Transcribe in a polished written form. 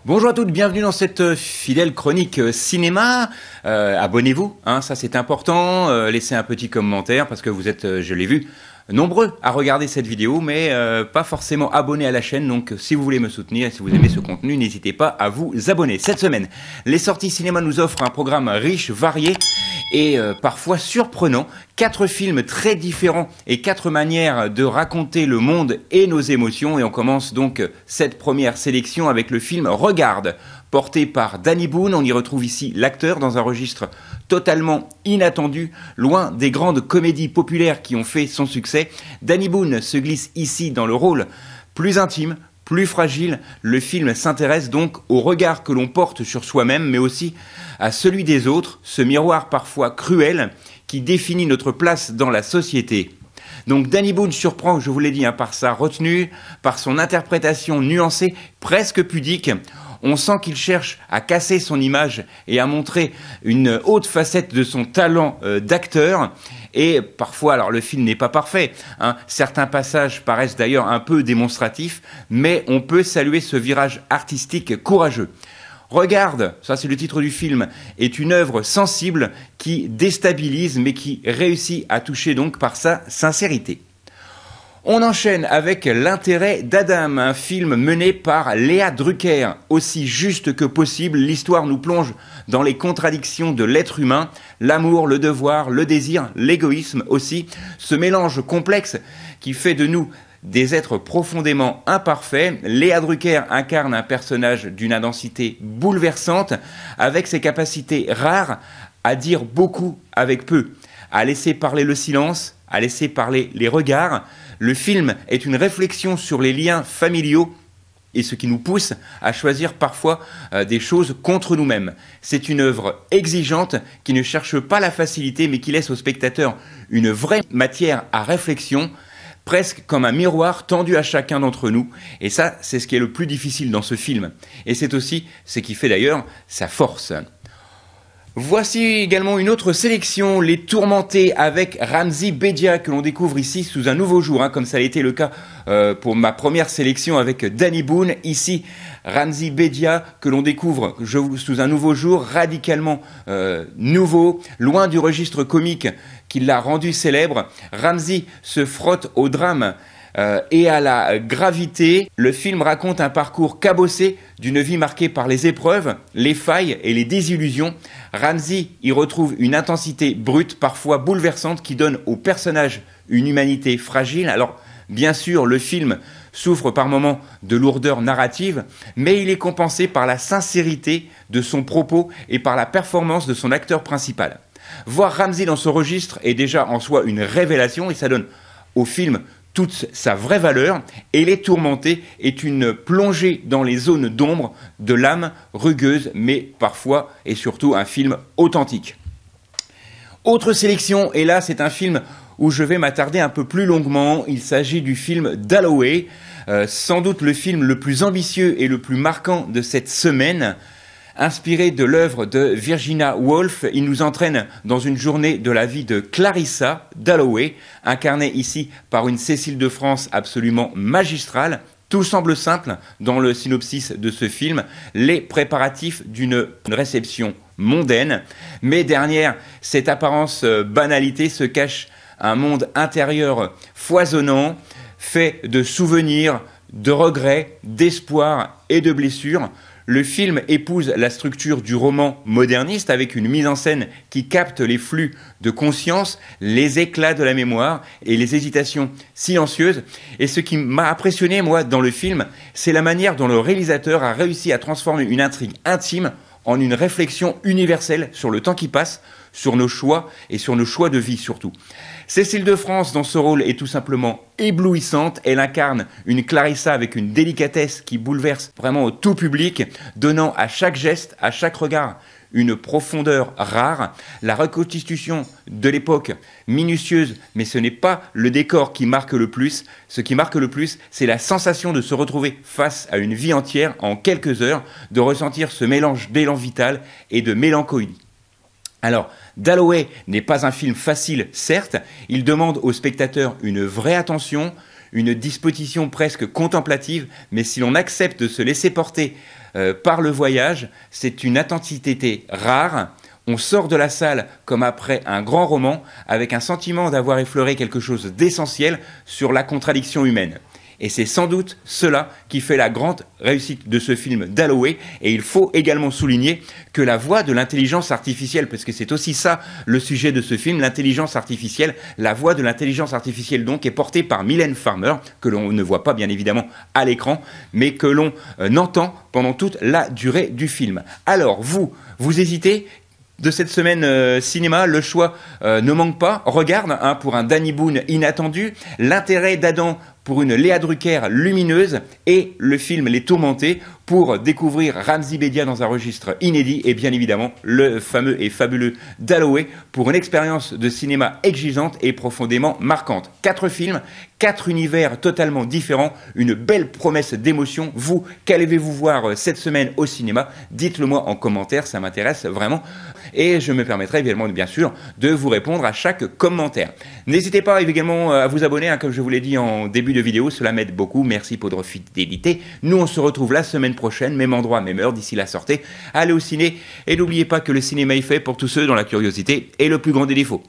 Bonjour à toutes, bienvenue dans cette fidèle chronique cinéma. Abonnez-vous, hein, ça c'est important. Laissez un petit commentaire parce que vous êtes, je l'ai vu, nombreux à regarder cette vidéo, mais pas forcément abonnés à la chaîne. Donc si vous voulez me soutenir et si vous aimez ce contenu, n'hésitez pas à vous abonner. Cette semaine, les sorties cinéma nous offrent un programme riche, varié et parfois surprenant. 4 films très différents et 4 manières de raconter le monde et nos émotions. Et on commence donc cette première sélection avec le film Regarde, porté par Danny Boone. On y retrouve ici l'acteur dans un registre totalement inattendu, loin des grandes comédies populaires qui ont fait son succès. Danny Boone se glisse ici dans le rôle plus intime, plus fragile. Le film s'intéresse donc au regard que l'on porte sur soi-même, mais aussi à celui des autres, ce miroir parfois cruel qui définit notre place dans la société. Donc Danny Boone surprend, je vous l'ai dit, par sa retenue, par son interprétation nuancée, presque pudique. On sent qu'il cherche à casser son image et à montrer une haute facette de son talent d'acteur. Et parfois, alors le film n'est pas parfait, hein. Certains passages paraissent d'ailleurs un peu démonstratifs, mais on peut saluer ce virage artistique courageux. Regarde, ça c'est le titre du film, est une œuvre sensible qui déstabilise mais qui réussit à toucher donc par sa sincérité. On enchaîne avec L'intérêt d'Adam, un film mené par Léa Drucker. Aussi juste que possible, l'histoire nous plonge dans les contradictions de l'être humain, l'amour, le devoir, le désir, l'égoïsme aussi, ce mélange complexe qui fait de nous des êtres profondément imparfaits. Léa Drucker incarne un personnage d'une intensité bouleversante, avec ses capacités rares à dire beaucoup avec peu, à laisser parler le silence, à laisser parler les regards. Le film est une réflexion sur les liens familiaux et ce qui nous pousse à choisir parfois des choses contre nous-mêmes. C'est une œuvre exigeante qui ne cherche pas la facilité mais qui laisse au spectateur une vraie matière à réflexion, presque comme un miroir tendu à chacun d'entre nous. Et ça, c'est ce qui est le plus difficile dans ce film. Et c'est aussi ce qui fait d'ailleurs sa force. Voici également une autre sélection, Les Tourmentés, avec Ramzy Bedia, que l'on découvre ici sous un nouveau jour, comme ça a été le cas pour ma première sélection avec Danny Boone. Ici, Ramzy Bedia, que l'on découvre sous un nouveau jour, radicalement nouveau, loin du registre comique qui l'a rendu célèbre. Ramzy se frotte au drame et à la gravité. Le film raconte un parcours cabossé d'une vie marquée par les épreuves, les failles et les désillusions. Ramzy y retrouve une intensité brute, parfois bouleversante, qui donne au personnage une humanité fragile. Alors, bien sûr, le film souffre par moments de lourdeur narrative, mais il est compensé par la sincérité de son propos et par la performance de son acteur principal. Voir Ramzy dans ce registre est déjà en soi une révélation et ça donne au film toute sa vraie valeur. Et Les Tourmentés est une plongée dans les zones d'ombre de l'âme rugueuse, mais parfois et surtout un film authentique. Autre sélection, et là c'est un film où je vais m'attarder un peu plus longuement. Il s'agit du film Dalloway, sans doute le film le plus ambitieux et le plus marquant de cette semaine. Inspiré de l'œuvre de Virginia Woolf, il nous entraîne dans une journée de la vie de Clarissa Dalloway, incarnée ici par une Cécile de France absolument magistrale. Tout semble simple dans le synopsis de ce film, les préparatifs d'une réception mondaine, mais derrière cette apparence banalité se cache un monde intérieur foisonnant, fait de souvenirs, de regrets, d'espoir et de blessures. Le film épouse la structure du roman moderniste avec une mise en scène qui capte les flux de conscience, les éclats de la mémoire et les hésitations silencieuses. Et ce qui m'a impressionné, moi, dans le film, c'est la manière dont le réalisateur a réussi à transformer une intrigue intime en une réflexion universelle sur le temps qui passe, sur nos choix et sur nos choix de vie surtout. Cécile de France dans ce rôle est tout simplement éblouissante. Elle incarne une Clarissa avec une délicatesse qui bouleverse vraiment tout public, donnant à chaque geste, à chaque regard, une profondeur rare. La reconstitution de l'époque minutieuse, mais ce n'est pas le décor qui marque le plus. Ce qui marque le plus, c'est la sensation de se retrouver face à une vie entière en quelques heures, de ressentir ce mélange d'élan vital et de mélancolie. Alors, Dalloway n'est pas un film facile, certes, il demande au spectateur une vraie attention, une disposition presque contemplative, mais si l'on accepte de se laisser porter par le voyage, c'est une intensité rare. On sort de la salle comme après un grand roman, avec un sentiment d'avoir effleuré quelque chose d'essentiel sur la contradiction humaine. Et c'est sans doute cela qui fait la grande réussite de ce film d'Alloway. Et il faut également souligner que la voix de l'intelligence artificielle, parce que c'est aussi ça le sujet de ce film, l'intelligence artificielle, la voix de l'intelligence artificielle donc est portée par Mylène Farmer, que l'on ne voit pas bien évidemment à l'écran, mais que l'on entend pendant toute la durée du film. Alors vous hésitez ? De cette semaine cinéma, le choix ne manque pas. Regarde, pour un Danny Boone inattendu, l'intérêt d'Adam pour une Léa Drucker lumineuse et le film Les Tourmentés pour découvrir Ramzy Bedia dans un registre inédit et bien évidemment le fameux et fabuleux Dalloway pour une expérience de cinéma exigeante et profondément marquante. 4 films, 4 univers totalement différents, une belle promesse d'émotion. Vous, qu'allez-vous voir cette semaine au cinéma? Dites-le moi en commentaire, ça m'intéresse vraiment. Et je me permettrai également, bien sûr, de vous répondre à chaque commentaire. N'hésitez pas également à vous abonner, comme je vous l'ai dit en début de vidéo, cela m'aide beaucoup. Merci pour votre fidélité. Nous, on se retrouve la semaine prochaine, même endroit, même heure. D'ici là, sortez, allez au ciné. Et n'oubliez pas que le cinéma est fait pour tous ceux dont la curiosité est le plus grand des défauts.